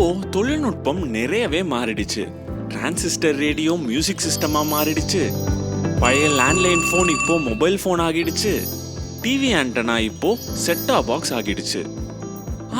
இப்போ தொழில்நுட்பம் நிறையவே மாறிடுச்சு. டிரான்சிஸ்டர் ரேடியோ மியூசிக் சிஸ்டமா மாறிடுச்சு. பழைய லேண்ட்லைன் போன் இப்போ மொபைல் போன் ஆகிடுச்சு. டிவி ஆண்டனா இப்போ செட்டாப் பாக்ஸ் ஆகிடுச்சு.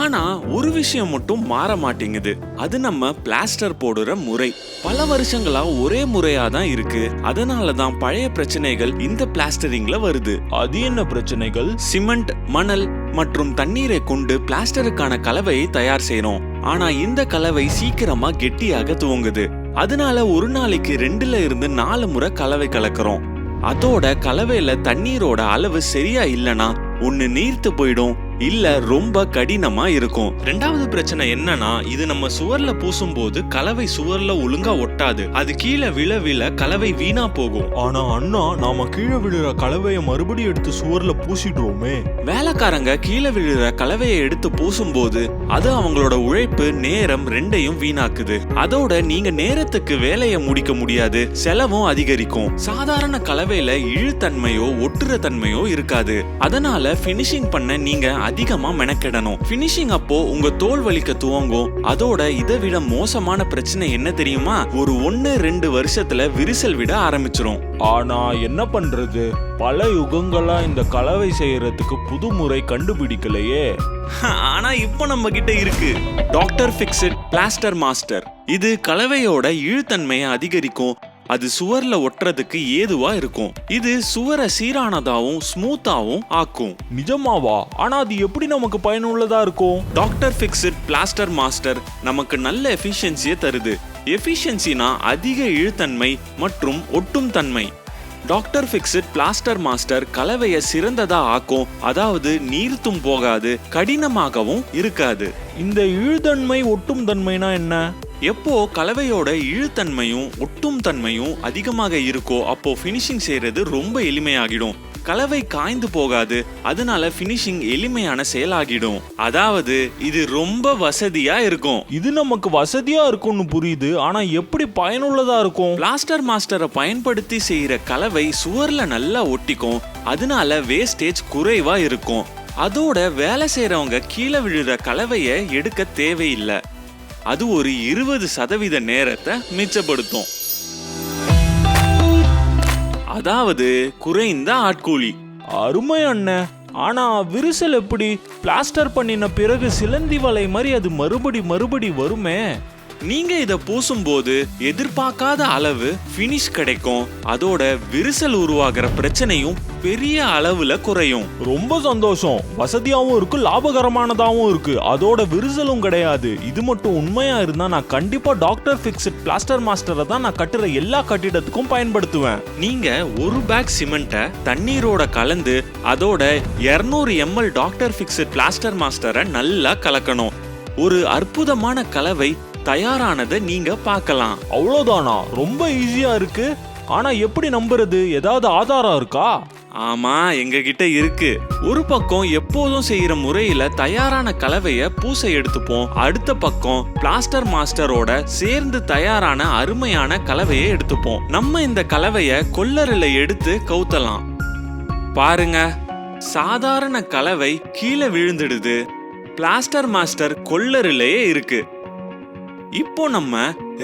ஆனா ஒரு விஷயம் மட்டும் மாற மாட்டேங்குது. அது நம்ம பிளாஸ்டர் போடுற முறை. பல வருஷங்களா ஒரே முறையா தான் இருக்கு. அதனாலதான் பழைய பிரச்சனைகள் இந்த பிளாஸ்டரிங்ல வருது. அது என்ன பிரச்சனைகள்? சிமெண்ட், மணல் மற்றும் தண்ணீரை கொண்டு பிளாஸ்டருக்கான கலவையை தயார் செய்யறோம். ஆனா இந்த கலவை சீக்கிரமா கெட்டியாக துவங்குது. அதனால ஒரு நாளைக்கு 2ல இருந்து 4 முறை கலவை கலக்கிறோம். அதோட கலவையில தண்ணீரோட அளவு சரியா இல்லனா ஒன்னு நீர்த்து போயிடும், இல்ல ரொம்ப கடினமா இருக்கும். ரெண்டாவது பிரச்சனை என்னன்னா, இது நம்ம சுவர்ல பூசும் போது கலவை சுவர்ல ஒழுங்கா ஒட்டாது. அது கீழே விழ கலவை வீணா போகும். ஆனா அண்ணா, நாம கீழே விழுற கலவையை மறுபடியும் எடுத்து சுவர்ல பூசிடுறோமே. வேலைக்காரங்க கீழே விழுற கலவையை எடுத்து பூசும் போது அது அவங்களோட உழைப்பு, நேரம் ரெண்டையும் வீணாக்குது. அதோட நீங்க நேரத்துக்கு வேலையை முடிக்க முடியாது, செலவும் அதிகரிக்கும். சாதாரண கலவையில இழுத்தன்மையோ ஒட்டுற தன்மையோ இருக்காது. அதனால பினிஷிங் பண்ண நீங்க அதிகமா மெனக்கெடணும். பினிஷிங் அப்போ உங்க தோல் வலிக்க துவங்கும். அதோட இதை விட மோசமான பிரச்சனை என்ன தெரியுமா? ஒரு 1-2 வருஷத்துல விரிசல் விட ஆரம்பிச்சிரும். ஆனா என்ன பண்றது? பல யுகங்களா இந்த கலவை செய்யறதுக்கு புது முறை கண்டுபிடிக்கலையே. ஆனா இப்போ நம்ம கிட்ட இருக்கு டாக்டர் ஃபிக்ஸிட் பிளாஸ்டர் மாஸ்டர். இது கலவையோட இழுத்தன்மையை அதிகரிக்கும். அது சுவர்ல ஒட்டுறதுக்கு ஏதுவா இருக்கும். இது சுவரை சீரானதாவும் ஸ்மூத்தாவும் ஆக்கும். நிஜமாவா? ஆனா அது எப்படி நமக்கு பயனுள்ளதா இருக்கும்? டாக்டர் ஃபிக்ஸிட் பிளாஸ்டர் மாஸ்டர் நமக்கு நல்ல எஃபிஷியன்சியை தருது. எஃபிஷியன்சினா அதிக இழுத்தன்மை மற்றும் ஒட்டும் தன்மை. டாக்டர் ஃபிக்ஸிட் பிளாஸ்டர் மாஸ்டர் கலவையை சிறந்ததா ஆக்கும். அதாவது நீர்த்தும் போகாது, கடினமாகவும் இருக்காது. இந்த இழுத்தன்மை ஒட்டும் தன்மைனா என்ன? எப்போ கலவையோட இழுத்தன்மையும் ஒட்டும் தன்மையும் அதிகமாக இருக்கோ அப்போ பினிஷிங் செய்யறது ரொம்ப எளிமையாகிடும். கலவை காய்ந்து போகாது, அதனால பினிஷிங் எளிமையான செயலாகிடும். அதாவது இது ரொம்ப வசதியா இருக்கும். இது நமக்கு வசதியா இருக்கும்னு புரியுது, ஆனா எப்படி பயனுள்ளதா இருக்கும்? பிளாஸ்டர் மாஸ்டரை பயன்படுத்தி செய்யற கலவை சுவர்ல நல்லா ஒட்டிக்கும். அதனால வேஸ்டேஜ் குறைவா இருக்கும். அதோட வேலை செய்யறவங்க கீழே விழுற கலவையை எடுக்க தேவையில்லை. அது ஒரு 20% நேரத்தை மிச்சப்படுத்தும். அதாவது குறைந்த ஆட்கூலி. அருமை அண்ணே. ஆனா விரிசல் எப்படி? பிளாஸ்டர் பண்ணின பிறகு சிலந்தி வலை மாதிரி அது மறுபடி வருமே. நீங்க இத பூசும் போது எதிர்பார்க்காத அளவு பினிஷ் கிடைக்கும். அதோட விரிசல் உருவாகிற பிரச்சனையும் பெரிய அளவுல குறையும். ரொம்ப சந்தோஷம். வசதியாவும் இருக்கு, லாபகரமானதாவும் இருக்கு. அதோட விரிசலும் கிடையாது. இது மட்டும் உண்மையா இருந்தா நான் கண்டிப்பா டாக்டர் ஃபிக்ஸிட் பிளாஸ்டர் மாஸ்டரை தான் நான் கட்டுற எல்லா கட்டிடத்துக்கும் பயன்படுத்துவேன். நீங்க ஒரு பேக் சிமெண்ட்டை தண்ணீரோட கலந்து அதோட 200 ml டாக்டர் ஃபிக்ஸிட் பிளாஸ்டர் மாஸ்டரை நல்லா கலக்கணும். ஒரு அற்புதமான கலவை தயாரானதை நீங்க பார்க்கலாம். அவ்வளவுதானா? ரொம்ப ஈஸியா இருக்கு. ஆனா எப்படி நம்புறது? ஏதாவது ஆதாரம் இருக்கா? ஆமா, எங்க கிட்ட இருக்கு. ஒரு பக்கம் எப்போதும் செய்யற முறையில தயாரான கலவைய பூச எடுத்துப்போம். அடுத்த பக்கம் பிளாஸ்டர் மாஸ்டரோட சேர்ந்து தயாரான அருமையான கலவையை எடுத்துப்போம். நம்ம இந்த கலவைய கொல்லரில எடுத்து கவுத்தலாம். பாருங்க, சாதாரண கலவை கீழே விழுந்துடுது. பிளாஸ்டர் மாஸ்டர் கொல்லரிலேயே இருக்கு. இப்போ நம்ம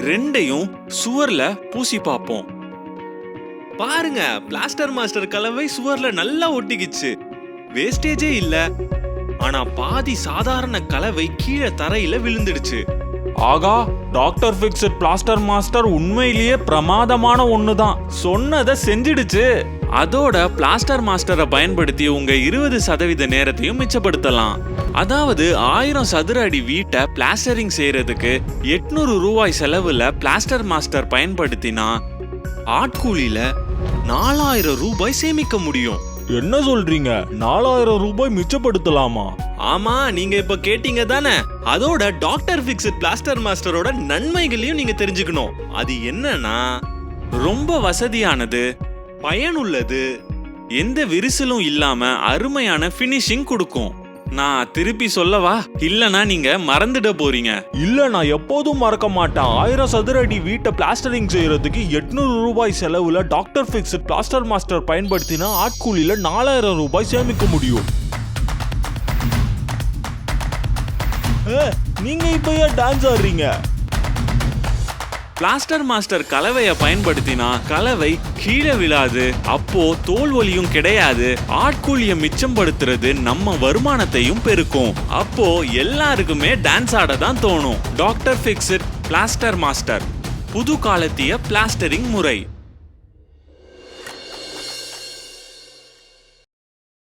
ரெண்டையும் சுவர்ல பூசி பார்ப்போம். பாருங்க, பிளாஸ்டர் மாஸ்டர் கலவை சுவர்ல நல்லா ஒட்டிக்கிச்சு. வேஸ்டேஜே இல்ல. ஆனா பாதி சாதாரண கலவை கீழே தரையில விழுந்துடுச்சு. ஆகா, டாக்டர் ஃபிக்ஸிட் பிளாஸ்டர் மாஸ்டர் உண்மையிலேயே பிரமாதமான ஒண்ணுதான். சொன்னதை செஞ்சிடுச்சு. அதோட பிளாஸ்டர் மாஸ்டரை பயன்படுத்தி உங்க 20% நேரத்தையும் மிச்சப்படுத்தலாம். அதாவது 1000 சதுர அடி வீட்டை பிளாஸ்டரிங் செய்யறதுக்கு 800 ரூபாய் செலவுல பிளாஸ்டர் மாஸ்டர் பயன்படுத்தினா ஆட்கூலியில 4000 ரூபாய் சேமிக்க முடியும். என்ன சொல்றீங்க? 4000 ரூபாய் மிச்சப்படுத்தலாமா? ஆமா, நீங்க இப்ப கேட்டீங்க தானே. அதோட டாக்டர் ஃபிக்ஸிட் பிளாஸ்டர் மாஸ்டரோட நன்மைகளையும் நீங்க தெரிஞ்சுக்கணும். அது என்னன்னா, ரொம்ப வசதியானது, பயனுள்ளது, எந்த விரிசலும் இல்லாம அருமையான பினிஷிங் கொடுக்கும். நான் திருப்பி சொல்லவா? இல்லனா நீங்க மறந்துட போறீங்க. இல்ல, நான் எப்போதும் மறக்க மாட்டேன். 1000 சதுர அடி வீட்டை பிளாஸ்டரிங் செய்யறதுக்கு 800 ரூபாய் செலவுல டாக்டர் ஃபிக்ஸிட் பிளாஸ்டர் மாஸ்டர் பயன்படுத்தினா ஆட்கூலியில 4000 ரூபாய் சேமிக்க முடியும். இருக்கு, நீங்க இப்ப ஏன் டான்ஸ் ஆடுறீங்க? பிளாஸ்டர் மாஸ்டர் கலவைய பயன்படுத்தினா கலவை கீழே விழாது, அப்போ தோல் வலியும் கிடையாது, ஆட்கூலிய மிச்சப்படுத்துறது நம்ம வருமானத்தையும் பெருக்கும். அப்போ எல்லாருக்குமே டான்ஸ் ஆட தான் தோணும். டாக்டர் ஃபிக்ஸிட் பிளாஸ்டர் மாஸ்டர், புது காலத்திய பிளாஸ்டரிங் முறை.